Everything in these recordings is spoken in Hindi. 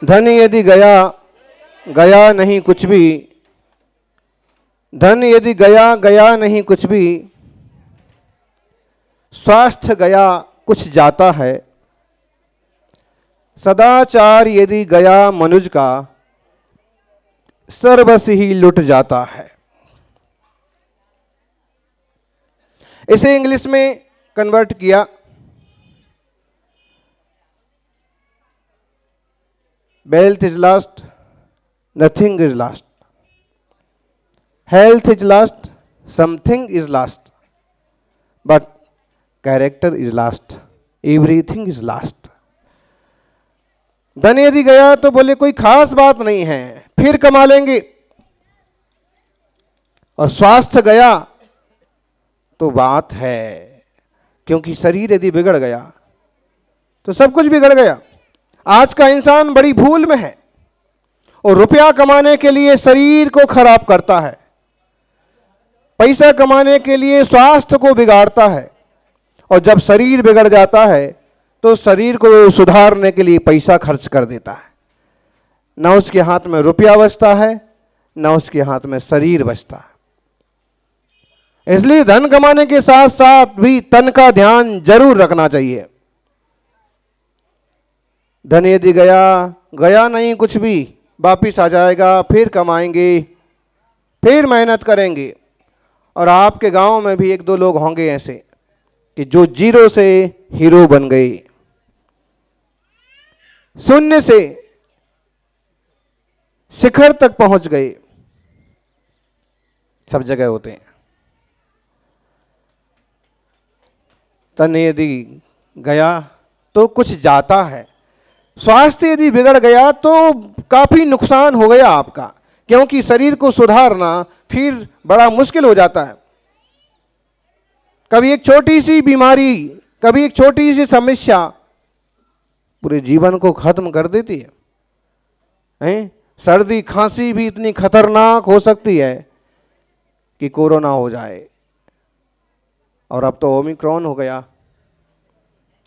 धन यदि गया, गया नहीं कुछ भी। धन यदि गया, गया नहीं कुछ भी। स्वास्थ्य गया कुछ जाता है। सदाचार यदि गया मनुज का, सर्वस्व ही लुट जाता है। इसे इंग्लिश में कन्वर्ट किया। Wealth is last, nothing is last. Health is last, something is last, but character is last, everything is last. धन यदि गया तो बोले कोई खास बात नहीं है, फिर कमा लेंगे। और स्वास्थ्य गया तो बात है, क्योंकि शरीर यदि बिगड़ गया तो सब कुछ बिगड़ गया। आज का इंसान बड़ी भूल में है और रुपया कमाने के लिए शरीर को खराब करता है, पैसा कमाने के लिए स्वास्थ्य को बिगाड़ता है, और जब शरीर बिगड़ जाता है तो शरीर को सुधारने के लिए पैसा खर्च कर देता है। न उसके हाथ में रुपया बचता है, न उसके हाथ में शरीर बचता है। इसलिए धन कमाने के साथ साथ भी तन का ध्यान जरूर रखना चाहिए। धन यदि गया, गया नहीं कुछ भी, वापिस आ जाएगा, फिर कमाएंगे, फिर मेहनत करेंगे। और आपके गांव में भी एक दो लोग होंगे ऐसे कि जो जीरो से हीरो बन गए, शून्य से शिखर तक पहुंच गए। सब जगह होते हैं। तन यदि गया तो कुछ जाता है। स्वास्थ्य यदि बिगड़ गया तो काफी नुकसान हो गया आपका, क्योंकि शरीर को सुधारना फिर बड़ा मुश्किल हो जाता है। कभी एक छोटी सी बीमारी, कभी एक छोटी सी समस्या पूरे जीवन को खत्म कर देती है, हैं? सर्दी खांसी भी इतनी खतरनाक हो सकती है कि कोरोना हो जाए। और अब तो ओमिक्रॉन हो गया,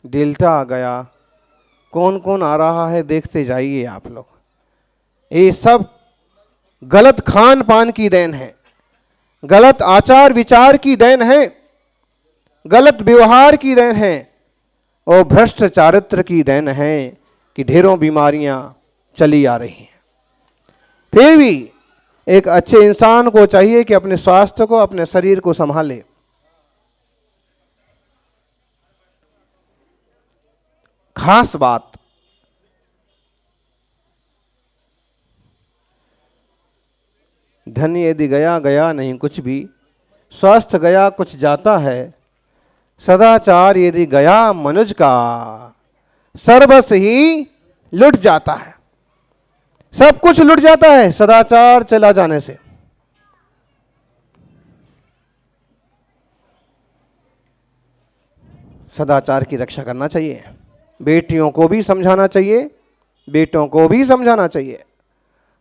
डेल्टा आ गया, कौन कौन आ रहा है देखते जाइए आप लोग। ये सब गलत खान पान की देन है, गलत आचार विचार की देन है, गलत व्यवहार की देन है, और भ्रष्ट चारित्र की देन है कि ढेरों बीमारियां चली आ रही हैं। फिर भी एक अच्छे इंसान को चाहिए कि अपने स्वास्थ्य को, अपने शरीर को संभाले। खास बात, धन यदि गया, गया नहीं कुछ भी। स्वास्थ्य गया कुछ जाता है। सदाचार यदि गया मनुज का, सर्वस्व ही लुट जाता है। सब कुछ लुट जाता है सदाचार चला जाने से। सदाचार की रक्षा करना चाहिए। बेटियों को भी समझाना चाहिए, बेटों को भी समझाना चाहिए।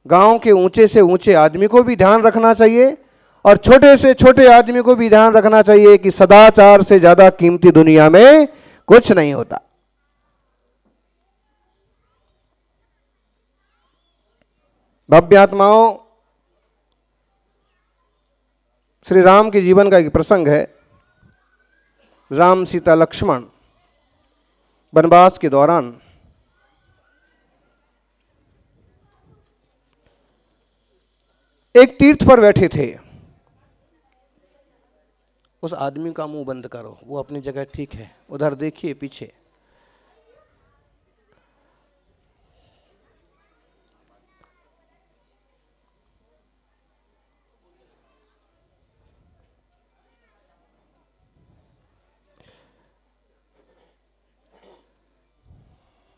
गांव के ऊंचे से ऊंचे आदमी को भी ध्यान रखना चाहिए, और छोटे से छोटे आदमी को भी ध्यान रखना चाहिए कि सदाचार से ज्यादा कीमती दुनिया में कुछ नहीं होता। भव्य आत्माओं, श्री राम के जीवन का एक प्रसंग है। राम सीता लक्ष्मण वनवास के दौरान एक तीर्थ पर बैठे थे। उस आदमी का मुंह बंद करो, वो अपनी जगह ठीक है, उधर देखिए पीछे।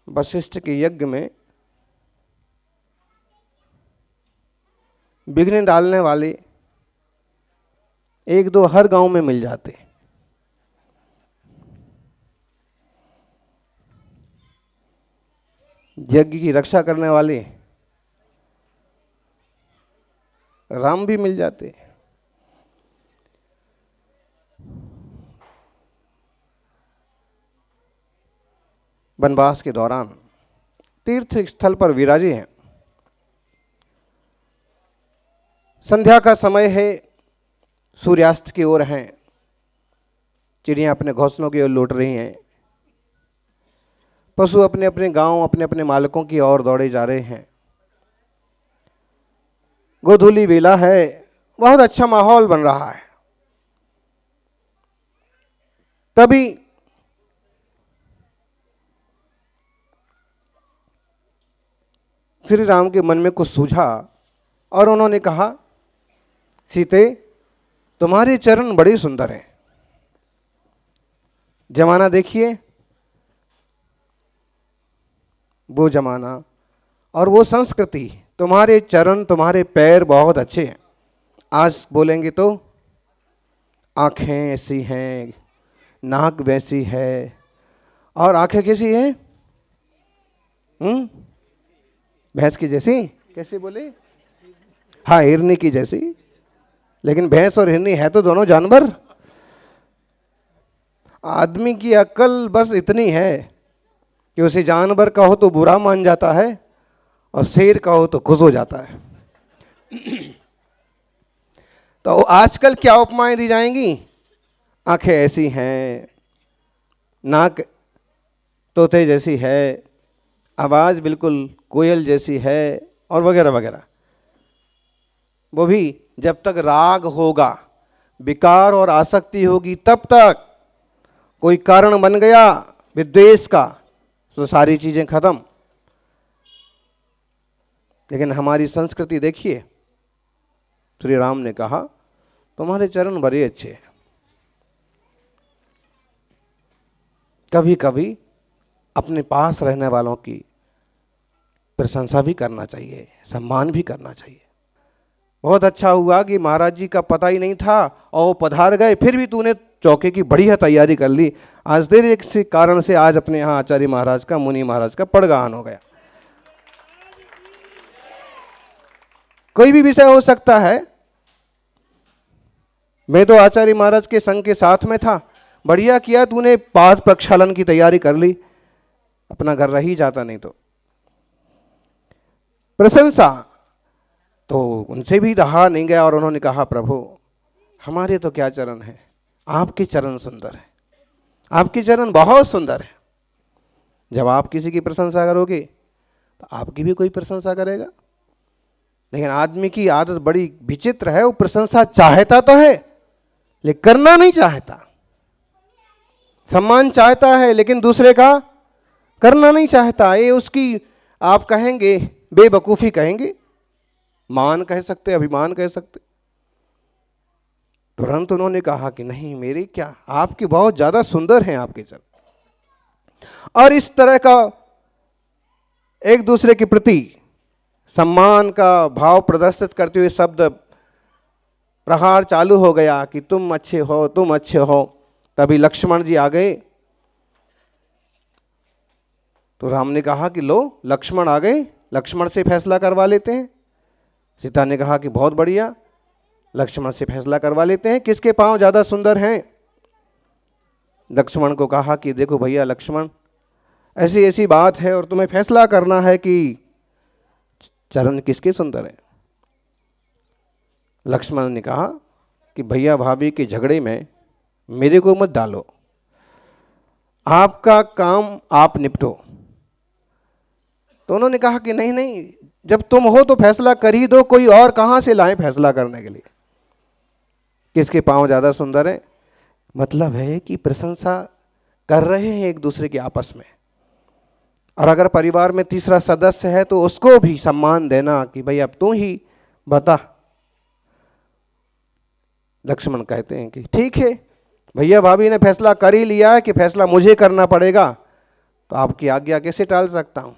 वशिष्ठ के यज्ञ में विघ्न डालने वाले एक दो हर गांव में मिल जाते। यज्ञ की रक्षा करने वाले राम भी मिल जाते। वनवास के दौरान तीर्थ स्थल पर विराजे हैं। संध्या का समय है, सूर्यास्त की ओर हैं, चिड़ियां अपने घोंसलों की ओर लौट रही हैं, पशु अपने अपने गांव अपने अपने मालिकों की ओर दौड़े जा रहे हैं। गोधूली बेला है, बहुत अच्छा माहौल बन रहा है। तभी श्री राम के मन में कुछ सूझा और उन्होंने कहा, सीते तुम्हारे चरण बड़े सुंदर हैं। जमाना देखिए, वो जमाना और वो संस्कृति, तुम्हारे चरण तुम्हारे पैर बहुत अच्छे हैं। आज बोलेंगे तो आंखें ऐसी हैं, नाक वैसी है, और आंखें कैसी हैं? भैंस की जैसी? कैसे बोले? हाँ, हिरनी की जैसी। लेकिन भैंस और हिरनी है तो दोनों जानवर। आदमी की अक्ल बस इतनी है कि उसे जानवर कहो तो बुरा मान जाता है और शेर कहो तो खुश हो जाता है। तो आजकल क्या उपमाएं दी जाएंगी? आंखें ऐसी हैं, नाक तोते जैसी है, आवाज बिल्कुल कोयल जैसी है, और वगैरह वगैरह। वो भी जब तक राग होगा, विकार और आसक्ति होगी, तब तक कोई कारण बन गया विद्वेष का तो सारी चीजें खत्म। लेकिन हमारी संस्कृति देखिए, श्री राम ने कहा तुम्हारे चरण बड़े अच्छे हैं। कभी कभी अपने पास रहने वालों की प्रशंसा भी करना चाहिए, सम्मान भी करना चाहिए। बहुत अच्छा हुआ कि महाराज जी का पता ही नहीं था और वो पधार गए, फिर भी तूने चौके की बढ़िया तैयारी कर ली। आज देर के कारण से आज अपने यहाँ आचार्य महाराज का, मुनि महाराज का पड़गान हो गया। कोई भी विषय हो सकता है। मैं तो आचार्य महाराज के संघ के साथ में था। बढ़िया किया तूने, पाद प्रक्षालन की तैयारी कर ली, अपना घर रह ही जाता नहीं तो। प्रशंसा तो उनसे भी रहा नहीं गया और उन्होंने कहा, प्रभु हमारे तो क्या चरण है, आपके चरण सुंदर है, आपके चरण बहुत सुंदर है। जब आप किसी की प्रशंसा करोगे तो आपकी भी कोई प्रशंसा करेगा। लेकिन आदमी की आदत बड़ी विचित्र है, वो प्रशंसा चाहता तो है लेकिन करना नहीं चाहता। सम्मान चाहता है लेकिन दूसरे का करना नहीं चाहता। ये उसकी आप कहेंगे बेवकूफ़ी कहेंगे, मान कह सकते, अभिमान कह सकते। तुरंत उन्होंने कहा कि नहीं, मेरी क्या, आपके बहुत ज़्यादा सुंदर हैं आपके चरण। और इस तरह का एक दूसरे के प्रति सम्मान का भाव प्रदर्शित करते हुए शब्द प्रहार चालू हो गया कि तुम अच्छे हो, तुम अच्छे हो। तभी लक्ष्मण जी आ गए। तो राम ने कहा कि लो लक्ष्मण आ गए, लक्ष्मण से फैसला करवा लेते हैं। सीता ने कहा कि बहुत बढ़िया, लक्ष्मण से फैसला करवा लेते हैं, किसके पांव ज़्यादा सुंदर हैं। लक्ष्मण को कहा कि देखो भैया लक्ष्मण, ऐसी ऐसी बात है और तुम्हें फैसला करना है कि चरण किसके सुंदर है। लक्ष्मण ने कहा कि भैया भाभी के झगड़े में मेरे को मत डालो, आपका काम आप निपटो। तो उन्होंने कहा कि नहीं नहीं, जब तुम हो तो फैसला कर ही दो, कोई और कहां से लाए फैसला करने के लिए किसके पांव ज्यादा सुंदर है। मतलब है कि प्रशंसा कर रहे हैं एक दूसरे के आपस में। और अगर परिवार में तीसरा सदस्य है तो उसको भी सम्मान देना कि भाई अब तू ही बता। लक्ष्मण कहते हैं कि ठीक है, भैया भाभी ने फैसला कर ही लिया है कि फैसला मुझे करना पड़ेगा, तो आपकी आज्ञा कैसे टाल सकता हूं।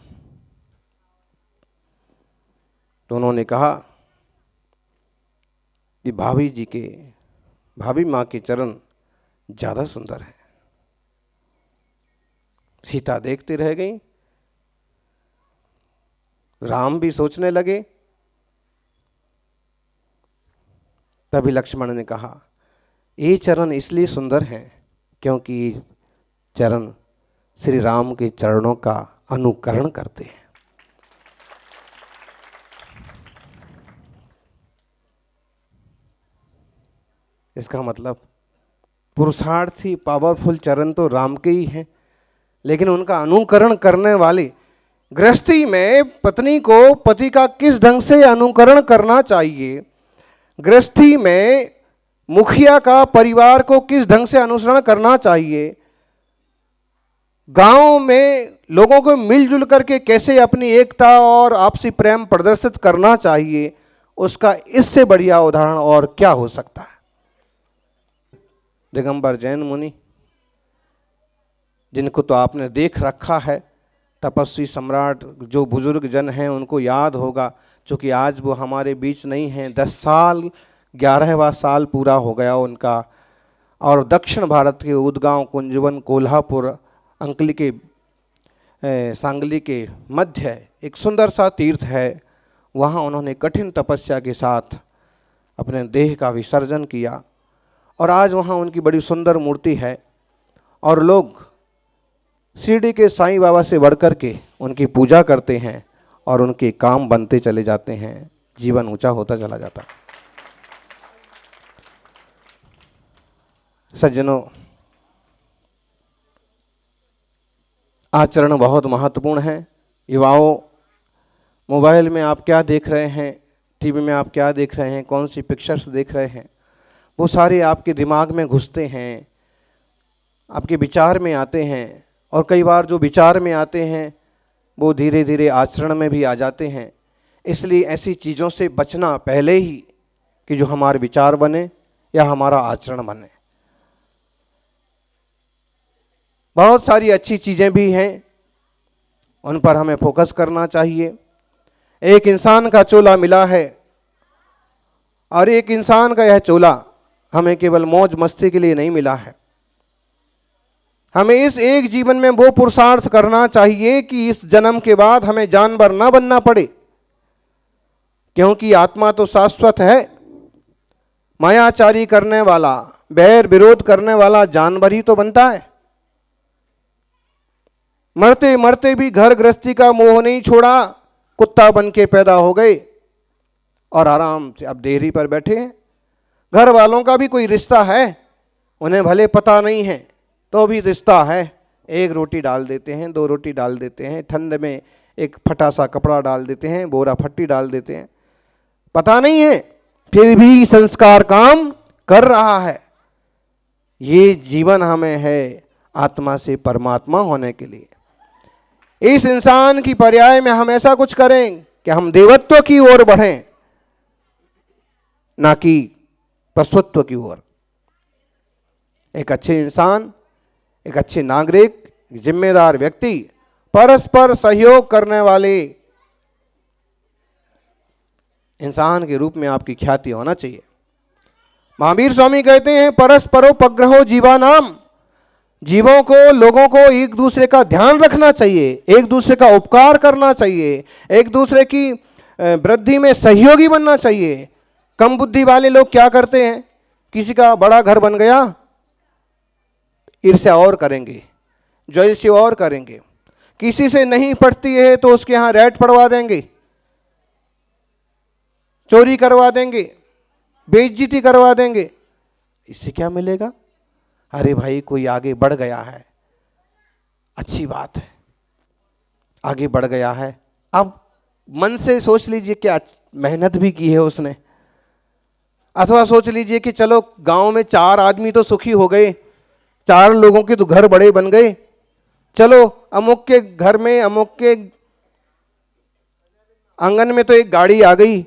तो उन्होंने कहा कि भाभी माँ के चरण ज्यादा सुंदर है। सीता देखती रह गई, राम भी सोचने लगे। तभी लक्ष्मण ने कहा, ये चरण इसलिए सुंदर हैं क्योंकि ये चरण श्री राम के चरणों का अनुकरण करते हैं। इसका मतलब पुरुषार्थी पावरफुल चरण तो राम के ही हैं, लेकिन उनका अनुकरण करने वाले गृहस्थी में पत्नी को पति का किस ढंग से अनुकरण करना चाहिए, गृहस्थी में मुखिया का परिवार को किस ढंग से अनुसरण करना चाहिए, गांव में लोगों को मिलजुल करके कैसे अपनी एकता और आपसी प्रेम प्रदर्शित करना चाहिए, उसका इससे बढ़िया उदाहरण और क्या हो सकता है। दिगंबर जैन मुनि, जिनको तो आपने देख रखा है, तपस्वी सम्राट, जो बुजुर्ग जन हैं उनको याद होगा, क्योंकि आज वो हमारे बीच नहीं हैं। 10 साल 11वां साल पूरा हो गया उनका। और दक्षिण भारत के उदगांव, कुंजवन, कोल्हापुर, अंकली के सांगली के मध्य एक सुंदर सा तीर्थ है, वहाँ उन्होंने कठिन तपस्या के साथ अपने देह का विसर्जन किया और आज वहाँ उनकी बड़ी सुंदर मूर्ति है और लोग शिरडी के साईं बाबा से बढ़कर के उनकी पूजा करते हैं और उनके काम बनते चले जाते हैं, जीवन ऊंचा होता चला जाता। सज्जनों, आचरण बहुत महत्वपूर्ण है। युवाओं, मोबाइल में आप क्या देख रहे हैं, टीवी में आप क्या देख रहे हैं, कौन सी पिक्चर्स देख रहे हैं, वो सारे आपके दिमाग में घुसते हैं, आपके विचार में आते हैं और कई बार जो विचार में आते हैं वो धीरे धीरे आचरण में भी आ जाते हैं। इसलिए ऐसी चीज़ों से बचना पहले ही कि जो हमारे विचार बने या हमारा आचरण बने। बहुत सारी अच्छी चीज़ें भी हैं, उन पर हमें फोकस करना चाहिए। एक इंसान का चोला मिला है और एक इंसान का यह चोला हमें केवल मौज मस्ती के लिए नहीं मिला है। हमें इस एक जीवन में वो पुरुषार्थ करना चाहिए कि इस जन्म के बाद हमें जानवर ना बनना पड़े, क्योंकि आत्मा तो शाश्वत है। मायाचारी करने वाला, बैर विरोध करने वाला जानवर ही तो बनता है। मरते मरते भी घर गृहस्थी का मोह नहीं छोड़ा, कुत्ता बन के पैदा हो गए और आराम से अब डेयरी पर बैठे हैं। घर वालों का भी कोई रिश्ता है, उन्हें भले पता नहीं है तो भी रिश्ता है। एक रोटी डाल देते हैं, 2 रोटी डाल देते हैं, ठंड में एक फटा सा कपड़ा डाल देते हैं, बोरा फट्टी डाल देते हैं, पता नहीं है, फिर भी संस्कार काम कर रहा है। ये जीवन हमें है आत्मा से परमात्मा होने के लिए। इस इंसान की पर्याय में हम ऐसा कुछ करें कि हम देवत्व की ओर बढ़ें, ना कि पशुत्व की ओर। एक अच्छे इंसान, एक अच्छे नागरिक, जिम्मेदार व्यक्ति, परस्पर सहयोग करने वाले इंसान के रूप में आपकी ख्याति होना चाहिए। महावीर स्वामी कहते हैं, परस्परोपग्रहो जीवानाम, जीवों को, लोगों को एक दूसरे का ध्यान रखना चाहिए, एक दूसरे का उपकार करना चाहिए, एक दूसरे की वृद्धि में सहयोगी बनना चाहिए। कम बुद्धि वाले लोग क्या करते हैं, किसी का बड़ा घर बन गया, ईर्ष्या और करेंगे, ज्वेलसी और करेंगे। किसी से नहीं पटती है तो उसके यहां रेड पड़वा देंगे, चोरी करवा देंगे, बेइज्जती करवा देंगे। इससे क्या मिलेगा? अरे भाई, कोई आगे बढ़ गया है, अच्छी बात है, आगे बढ़ गया है। अब मन से सोच लीजिए क्या मेहनत भी की है उसने, अथवा सोच लीजिए कि चलो गांव में 4 आदमी तो सुखी हो गए, 4 लोगों के तो घर बड़े बन गए, चलो अमुक के घर में, अमुक के आंगन में तो एक गाड़ी आ गई,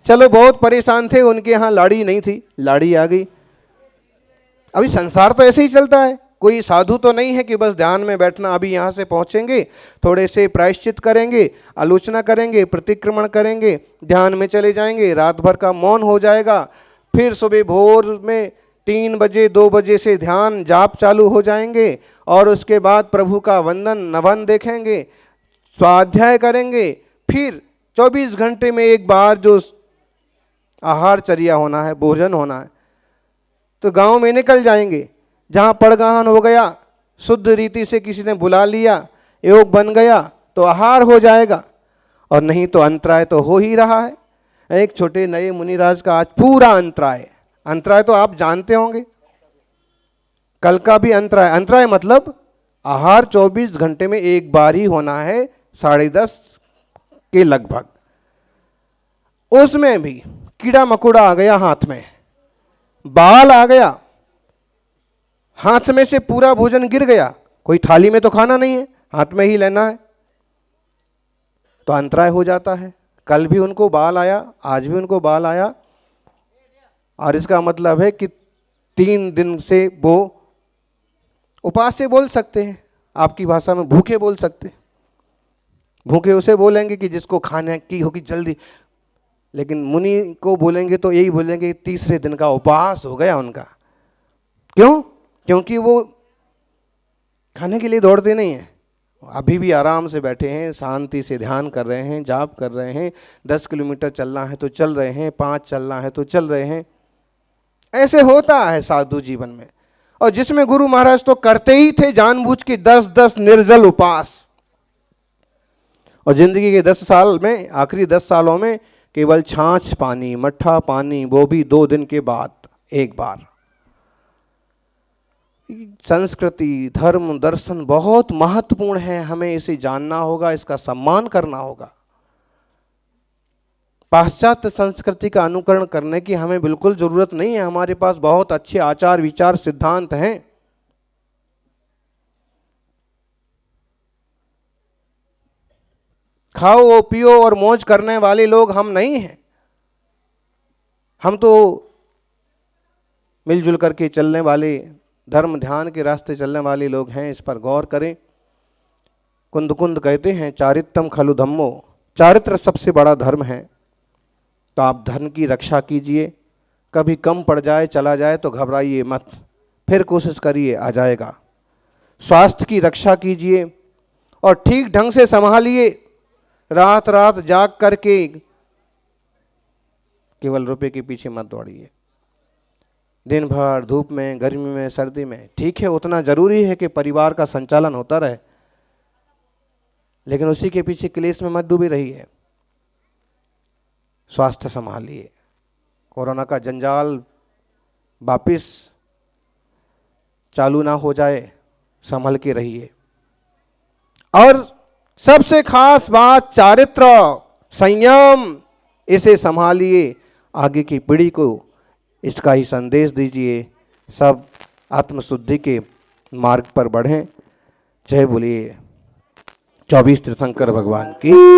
चलो बहुत परेशान थे, उनके यहाँ लाड़ी नहीं थी, लाड़ी आ गई। अभी संसार तो ऐसे ही चलता है। कोई साधु तो नहीं है कि बस ध्यान में बैठना, अभी यहाँ से पहुँचेंगे, थोड़े से प्रायश्चित करेंगे, आलोचना करेंगे, प्रतिक्रमण करेंगे, ध्यान में चले जाएंगे, रात भर का मौन हो जाएगा, फिर सुबह भोर में 3 बजे 2 बजे से ध्यान जाप चालू हो जाएंगे और उसके बाद प्रभु का वंदन नवन देखेंगे, स्वाध्याय करेंगे, फिर 24 घंटे में एक बार जो आहारचर्या होना है, भोजन होना है, तो गांव में निकल जाएंगे। जहां पड़गाहन हो गया, शुद्ध रीति से किसी ने बुला लिया, योग बन गया तो आहार हो जाएगा, और नहीं तो अंतराय तो हो ही रहा है। एक छोटे नए मुनिराज का आज पूरा अंतराय, अंतराय तो आप जानते होंगे, कल का भी अंतराय। अंतराय मतलब आहार 24 घंटे में एक बार ही होना है, 10:30 के लगभग। उसमें भी कीड़ा मकोड़ा आ गया हाथ में, बाल आ गया, हाथ में से पूरा भोजन गिर गया, कोई थाली में तो खाना नहीं है, हाथ में ही लेना है, तो अंतराय हो जाता है। कल भी उनको बाल आया, आज भी उनको बाल आया, और इसका मतलब है कि 3 दिन से वो उपवास से बोल सकते हैं, आपकी भाषा में भूखे बोल सकते हैं। भूखे उसे बोलेंगे कि जिसको खाने की होगी जल्दी, लेकिन मुनि को बोलेंगे तो यही बोलेंगे तीसरे दिन का उपवास हो गया उनका। क्यों? क्योंकि वो खाने के लिए दौड़ते नहीं हैं, अभी भी आराम से बैठे हैं, शांति से ध्यान कर रहे हैं, जाप कर रहे हैं, 10 किलोमीटर चलना है तो चल रहे हैं, 5 चलना है तो चल रहे हैं। ऐसे होता है साधु जीवन में। और जिसमें गुरु महाराज तो करते ही थे जानबूझ के 10-10 निर्जल उपवास, और जिंदगी के 10 साल में, आखिरी 10 सालों में केवल छाछ पानी, मट्ठा पानी, वो भी 2 दिन के बाद एक बार। संस्कृति, धर्म, दर्शन बहुत महत्वपूर्ण है, हमें इसे जानना होगा, इसका सम्मान करना होगा। पाश्चात्य संस्कृति का अनुकरण करने की हमें बिल्कुल जरूरत नहीं है, हमारे पास बहुत अच्छे आचार विचार सिद्धांत हैं। खाओ पियो और मौज करने वाले लोग हम नहीं हैं, हम तो मिलजुल करके चलने वाले, धर्म ध्यान के रास्ते चलने वाले लोग हैं, इस पर गौर करें। कुंद कुंद कहते हैं चारित्रम खलु धम्मो, चारित्र सबसे बड़ा धर्म है। तो आप धर्म की रक्षा कीजिए, कभी कम पड़ जाए चला जाए तो घबराइए मत, फिर कोशिश करिए आ जाएगा। स्वास्थ्य की रक्षा कीजिए और ठीक ढंग से संभालिए, रात रात जाग करके केवल रुपए के पीछे मत दौड़िए। दिन भर धूप में, गर्मी में, सर्दी में, ठीक है उतना जरूरी है कि परिवार का संचालन होता रहे, लेकिन उसी के पीछे क्लेश में मत डूबे रहिए। स्वास्थ्य संभालिए, कोरोना का जंजाल वापिस चालू ना हो जाए, संभल के रहिए। और सबसे खास बात चारित्र, संयम, इसे संभालिए, आगे की पीढ़ी को इसका ही संदेश दीजिए। सब आत्मशुद्धि के मार्ग पर बढ़ें। जय बोलिए 24 तीर्थंकर भगवान की।